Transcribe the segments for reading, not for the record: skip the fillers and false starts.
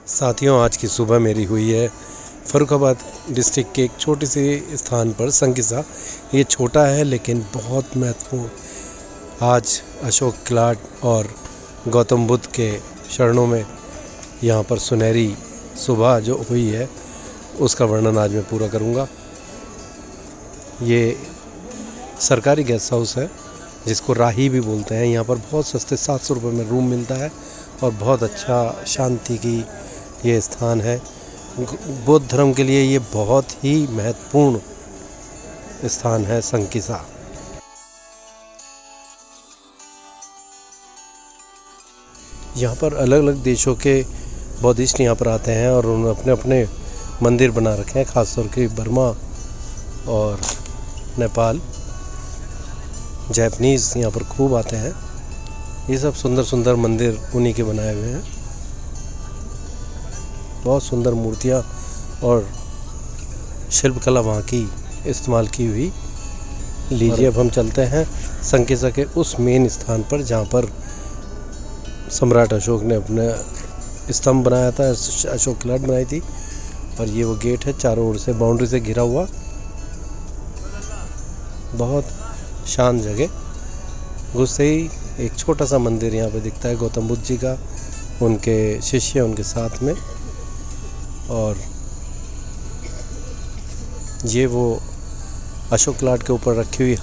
साथियों, आज की सुबह मेरी हुई है फ़र्रुखाबाद डिस्ट्रिक्ट के एक छोटे से स्थान पर संकिसा। ये छोटा है लेकिन बहुत महत्वपूर्ण। आज अशोक किलाट और गौतम बुद्ध के शरणों में यहाँ पर सुनहरी सुबह जो हुई है उसका वर्णन आज मैं पूरा करूँगा। ये सरकारी गेस्ट हाउस है जिसको राही भी बोलते हैं। यहाँ पर बहुत सस्ते 700 रुपये में रूम मिलता है और बहुत अच्छा शांति की ये स्थान है। बौद्ध धर्म के लिए ये बहुत ही महत्वपूर्ण स्थान है संकिसा। यहाँ पर अलग अलग देशों के बौद्धिस्ट यहाँ पर आते हैं और उन्होंने अपने अपने मंदिर बना रखे हैं, ख़ासतौर के बर्मा और नेपाल। जैपनीज़ यहाँ पर खूब आते हैं। ये सब सुंदर सुंदर मंदिर उन्हीं के बनाए हुए हैं। बहुत सुंदर मूर्तियाँ और शिल्पकला वहाँ की इस्तेमाल की हुई। लीजिए, अब हम चलते हैं संकिसा के उस मेन स्थान पर जहाँ पर सम्राट अशोक ने अपना स्तंभ बनाया था, अशोक किलाट बनाई थी। और ये वो गेट है, चारों ओर से बाउंड्री से घिरा हुआ। बहुत शांत जगह। घुसते ही एक छोटा सा मंदिर यहाँ पे दिखता है गौतम बुद्ध जी का, उनके शिष्य उनके साथ में। और ये वो अशोक किलाट के ऊपर रखी हुई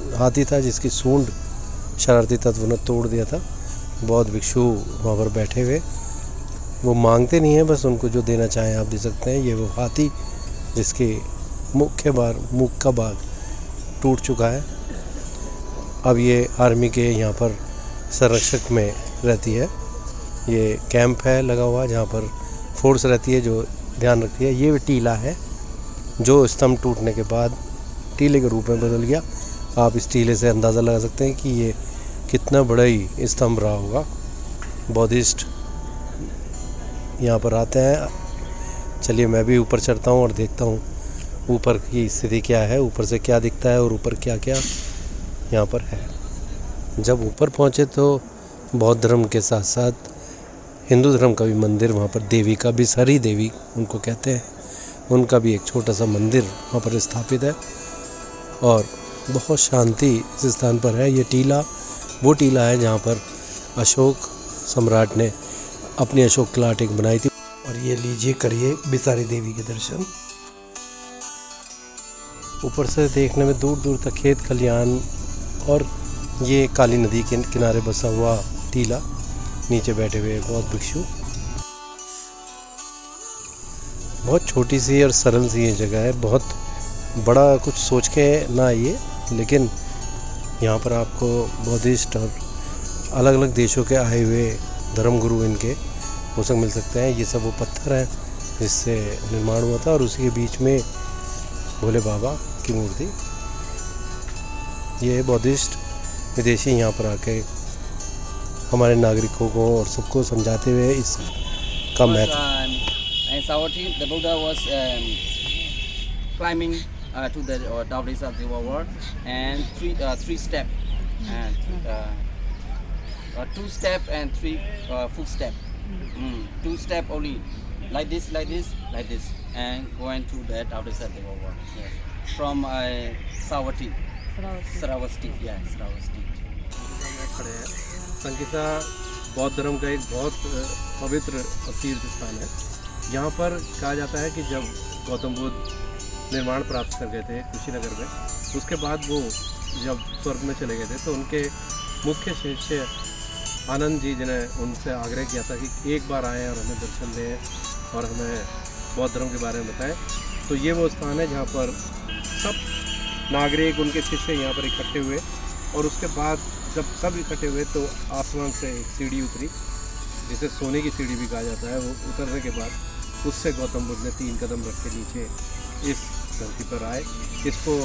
हाथी था जिसकी सूंड शरारती तत्वों ने तोड़ दिया था। बौद्ध भिक्षु वहाँ पर बैठे हुए, वो मांगते नहीं हैं, बस उनको जो देना चाहें आप दे सकते हैं। ये वो हाथी जिसके मुख का भाग टूट चुका है। अब ये आर्मी के यहाँ पर संरक्षक में रहती है। ये कैंप है लगा हुआ जहाँ पर फोर्स रहती है जो ध्यान रखती है। ये टीला है जो स्तंभ टूटने के बाद टीले के रूप में बदल गया। आप इस टीले से अंदाज़ा लगा सकते हैं कि ये कितना बड़ा ही स्तंभ रहा होगा। बौद्धिस्ट यहाँ पर आते हैं। चलिए, मैं भी ऊपर चढ़ता हूँ और देखता हूँ ऊपर की स्थिति क्या है, ऊपर से क्या दिखता है और ऊपर क्या क्या यहाँ पर है। जब ऊपर पहुँचे तो बौद्ध धर्म के साथ साथ हिंदू धर्म का भी मंदिर, वहाँ पर देवी का भी, सरी देवी उनको कहते हैं, उनका भी एक छोटा सा मंदिर वहाँ पर स्थापित है। और बहुत शांति इस स्थान पर है। ये टीला वो टीला है जहाँ पर अशोक सम्राट ने अपनी अशोक किलाट एक बनाई थी। और ये लीजिए, करिए बिसारी देवी के दर्शन। ऊपर से देखने में दूर दूर तक खेत खलियान और ये काली नदी के किनारे बसा हुआ टीला, नीचे बैठे हुए बहुत भिक्षु। बहुत छोटी सी और सरल सी ये जगह है। बहुत बड़ा कुछ सोच के ना आइए, लेकिन यहाँ पर आपको बौद्धिस्ट और अलग अलग देशों के आए हुए धर्मगुरु इनके वो सब मिल सकते हैं। ये सब वो पत्थर हैं जिससे निर्माण हुआ था और उसी के बीच में भोले बाबा की मूर्ति। ये बौद्धिस्ट विदेशी यहाँ पर आके हमारे नागरिकों को और सबको समझाते हुए इसका महत्व। In Savatthi, the Buddha was climbing to the Taoist of the world, and three step, and two step and three full step. 2 step only, like this, and going to the Taoist of the world. Yeah. From Savatthi, Sravasti, yeah, Sravasti. खड़े हैं। संकिसा बौद्ध धर्म का एक बहुत पवित्र तीर्थ स्थान है। यहाँ पर कहा जाता है कि जब गौतम बुद्ध निर्माण प्राप्त कर गए थे कुशीनगर में, उसके बाद वो जब स्वर्ग में चले गए थे तो उनके मुख्य शिष्य आनंद जी जिन्हें उनसे आग्रह किया था कि एक बार आएँ और हमें दर्शन दें और हमें बौद्ध धर्म के बारे में बताएं। तो ये वो स्थान है जहाँ पर सब नागरिक, उनके शिष्य यहाँ पर इकट्ठे हुए। और उसके बाद जब सब इकट्ठे हुए तो आसमान से एक सीढ़ी उतरी, जिसे सोने की सीढ़ी भी कहा जाता है। वो उतरने के बाद उससे गौतम बुद्ध ने 3 कदम रख के नीचे इस धरती पर आए। इसको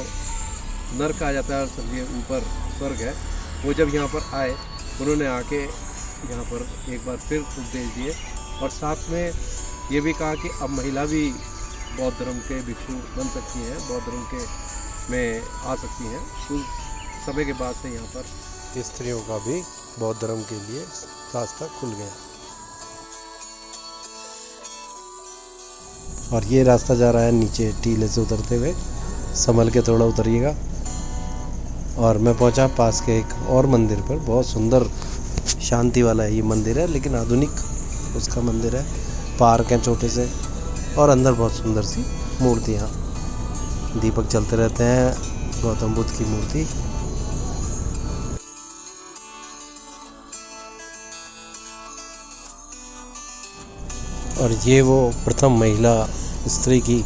नर्क कहा जाता है और समझिए ऊपर स्वर्ग है। वो जब यहाँ पर आए, उन्होंने आके यहाँ पर एक बार फिर उपदेश दिए और साथ में ये भी कहा कि अब महिला भी बौद्ध धर्म के भिक्षु बन सकती हैं, बौद्ध धर्म के में आ सकती हैं। उस समय के बाद से यहाँ पर स्त्रियों का भी बौद्ध धर्म के लिए रास्ता खुल गया। और ये रास्ता जा रहा है नीचे टीले से उतरते हुए, संभल के थोड़ा उतरिएगा। और मैं पहुंचा पास के एक और मंदिर पर, बहुत सुंदर शांति वाला है ये मंदिर है, लेकिन आधुनिक उसका मंदिर है। पार्क है छोटे से और अंदर बहुत सुंदर सी मूर्तियाँ, दीपक चलते रहते हैं, गौतम बुद्ध की मूर्ति। और ये वो प्रथम महिला स्त्री की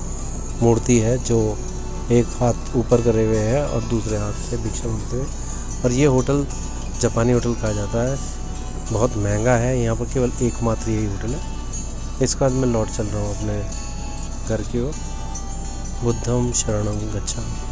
मूर्ति है जो एक हाथ ऊपर करे हुए है और दूसरे हाथ से भिक्षा मांगते हुए। और ये होटल जापानी होटल कहा जाता है, बहुत महंगा है, यहाँ पर केवल एकमात्र यही होटल है। इसके बाद मैं लौट चल रहा हूँ अपने घर की ओर। बुद्धम शरणम गच्छामि।